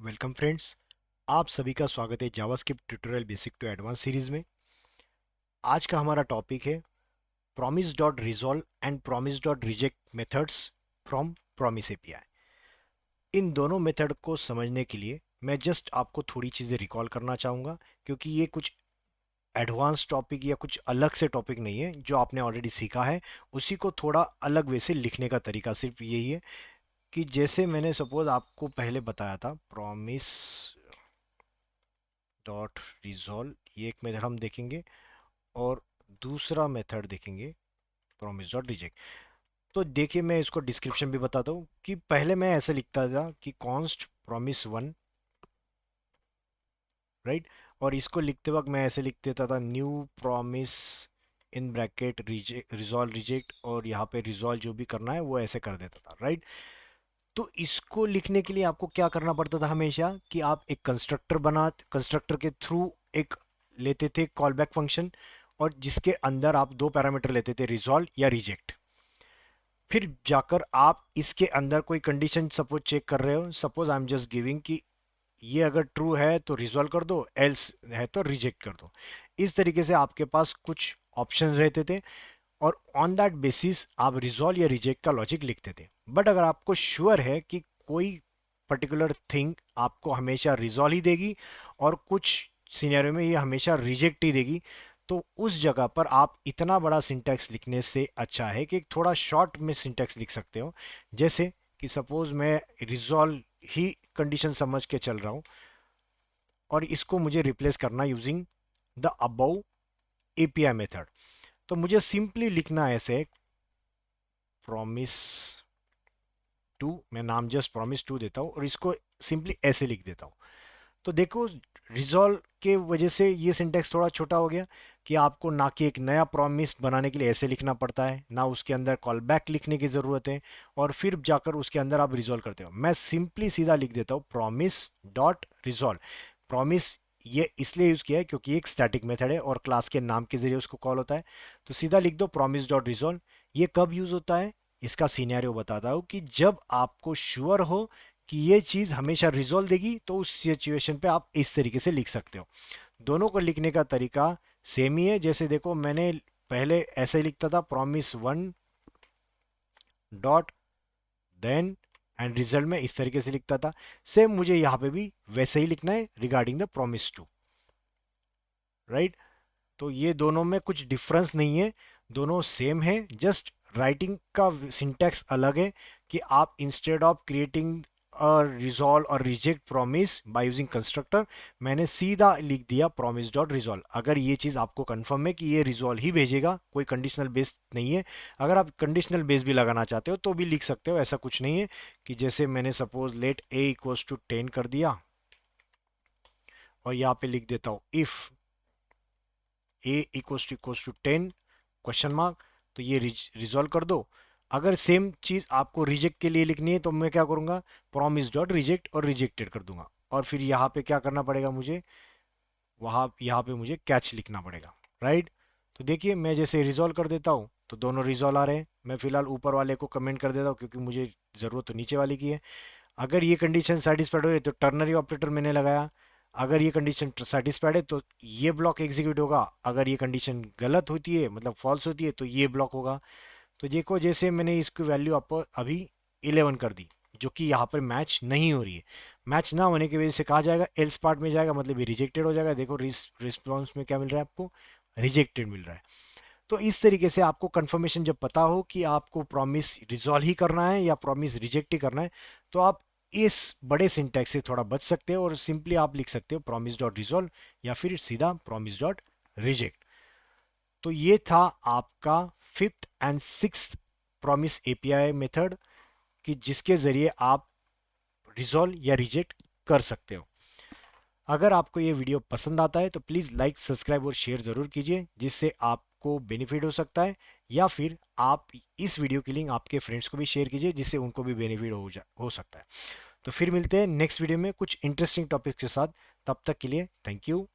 Welcome friends. आप सभी का स्वागत है JavaScript tutorial basic to advance series में। आज का हमारा टॉपिक है promise dot resolve and promise dot reject methods from promise API. इन दोनों मेथड को समझने के लिए मैं जस्ट आपको थोड़ी चीज़ें रिकॉल करना चाहूँगा, क्योंकि ये कुछ एडवांस टॉपिक या कुछ अलग से टॉपिक नहीं है। जो आपने ऑलरेडी सीखा है उसी को थोड़ा अलग वे से लिखने का तरीका सिर्फ यही है कि जैसे मैंने सपोज आपको पहले बताया था प्रॉमिस डॉट रिजॉल्व, ये एक मेथड हम देखेंगे और दूसरा मेथड देखेंगे प्रॉमिस डॉट रिजेक्ट। तो देखिए, मैं इसको डिस्क्रिप्शन भी बताता हूँ कि पहले मैं ऐसे लिखता था कि कॉन्स्ट प्रॉमिस वन, राइट। और इसको लिखते वक्त मैं ऐसे लिख देता था new promise in bracket resolve reject, और यहाँ पे रिजॉल्व जो भी करना है वो ऐसे कर देता था, राइट। तो इसको लिखने के लिए आपको क्या करना पड़ता था हमेशा कि आप एक कंस्ट्रक्टर के थ्रू एक लेते थे कॉल बैक फंक्शन, और जिसके अंदर आप दो पैरामीटर लेते थे, रिजॉल्व या रिजेक्ट। फिर जाकर आप इसके अंदर कोई कंडीशन सपोज चेक कर रहे हो, suppose I am just giving कि ये अगर ट्रू है तो रिजॉल्व कर दो, एल्स है तो रिजेक्ट कर दो। इस तरीके से आपके पास कुछ ऑप्शन रहते थे, और ऑन दैट बेसिस आप रिजॉल्व या रिजेक्ट का लॉजिक लिखते थे। बट अगर आपको श्योर है कि कोई पर्टिकुलर थिंग आपको हमेशा रिजॉल्व ही देगी और कुछ सिनेरियो में ये हमेशा रिजेक्ट ही देगी, तो उस जगह पर आप इतना बड़ा सिंटैक्स लिखने से अच्छा है कि एक थोड़ा शॉर्ट में सिंटैक्स लिख सकते हो। जैसे कि सपोज मैं रिजॉल्व ही कंडीशन समझ के चल रहा हूं, और इसको मुझे रिप्लेस करना using the above API method. तो मुझे सिंपली लिखना है ऐसे प्रॉमिस टू, मैं नाम जस्ट प्रॉमिस टू देता हूँ और इसको सिंपली ऐसे लिख देता हूँ। तो देखो, रिजॉल्व के वजह से ये सिंटेक्स थोड़ा छोटा हो गया कि आपको ना कि एक नया प्रॉमिस बनाने के लिए ऐसे लिखना पड़ता है, ना उसके अंदर कॉल बैक लिखने की ज़रूरत है, और फिर जाकर उसके अंदर आप रिजॉल्व करते हो। मैं सिंपली सीधा लिख देता हूँ प्रॉमिस डॉट रिजॉल्व। प्रॉमिस ये इसलिए यूज़ किया है क्योंकि एक स्टैटिक मेथड है और क्लास के नाम के जरिए उसको कॉल होता है। तो सीधा लिख दो प्रॉमिस डॉट रिजॉल्व। ये कब यूज़ होता है, इसका सीनेरियो बताता हूँ कि जब आपको श्योर हो कि ये चीज हमेशा रिजॉल्व देगी, तो उस सिचुएशन पे आप इस तरीके से लिख सकते हो। दोनों को लिखने का तरीका सेम ही है। जैसे देखो, मैंने पहले ऐसे ही लिखता था promise one dot then end result में इस तरीके से लिखता था। सेम मुझे यहाँ पे भी वैसे ही लिखना है regarding the promise two, right. तो ये दोनों में कुछ डिफरेंस नहीं है, दोनों सेम है, जस्ट राइटिंग का सिंटैक्स अलग है। कि आप इंस्टेड ऑफ क्रिएटिंग रिजॉल्व और reject promise by using constructor, मैंने सीधा लिख दिया प्रॉमिस डॉट रिजॉल्व। अगर ये चीज़ आपको कंफर्म है कि ये रिजॉल्व ही भेजेगा, कोई कंडीशनल बेस नहीं है। अगर आप कंडीशनल बेस भी लगाना चाहते हो तो भी लिख सकते हो, ऐसा कुछ नहीं है। कि जैसे मैंने suppose let a equals to 10 कर दिया, और यहाँ पे लिख देता हूँ if a equals to 10 question mark, तो ये रिजॉल्व कर दो। अगर सेम चीज आपको रिजेक्ट के लिए लिखनी है तो मैं क्या करूंगा, प्रॉमिस डॉट रिजेक्ट और रिजेक्टेड कर दूंगा। और फिर यहाँ पे क्या करना पड़ेगा मुझे, वहां यहाँ पे मुझे कैच लिखना पड़ेगा, राइट। तो देखिए, मैं जैसे रिजॉल्व कर देता हूँ तो दोनों रिजॉल्व आ रहे हैं। मैं फिलहाल ऊपर वाले को कमेंट कर देता हूँ क्योंकि मुझे जरूरत तो नीचे वाले की है। अगर ये कंडीशन सेटिस्फाइड हो रही है तो टर्नरी ऑपरेटर मैंने लगाया। अगर ये कंडीशन सेटिस्फाइड है तो ये ब्लॉक एग्जीक्यूट होगा। अगर ये कंडीशन गलत होती है, मतलब फॉल्स होती है, तो ये ब्लॉक होगा। तो देखो, जैसे मैंने इसकी वैल्यू आपको अभी 11 कर दी, जो कि यहाँ पर मैच नहीं हो रही है। मैच ना होने की वजह से कहा जाएगा एल्स पार्ट में जाएगा, मतलब ये रिजेक्टेड हो जाएगा। देखो रिस्पॉन्स में क्या मिल रहा है आपको, रिजेक्टेड मिल रहा है। तो इस तरीके से आपको कंफर्मेशन जब पता हो कि आपको प्रॉमिस रिजॉल्व ही करना है या प्रॉमिस रिजेक्ट ही करना है, तो आप इस बड़े सिंटैक्स से थोड़ा बच सकते हो, और सिंपली आप लिख सकते हो प्रॉमिस डॉट रिजॉल्व या फिर सीधा प्रॉमिस डॉट रिजेक्ट। तो ये था आपका fifth and sixth promise API method, कि जिसके जरिए आप रिजॉल्व या रिजेक्ट कर सकते हो। अगर आपको ये वीडियो पसंद आता है तो प्लीज़ लाइक सब्सक्राइब और शेयर ज़रूर कीजिए, जिससे आपको बेनिफिट हो सकता है। या फिर आप इस वीडियो की लिंक आपके फ्रेंड्स को भी शेयर कीजिए, जिससे उनको भी बेनिफिट हो सकता है। तो फिर मिलते हैं नेक्स्ट वीडियो में कुछ इंटरेस्टिंग टॉपिक के साथ। तब तक के लिए थैंक यू।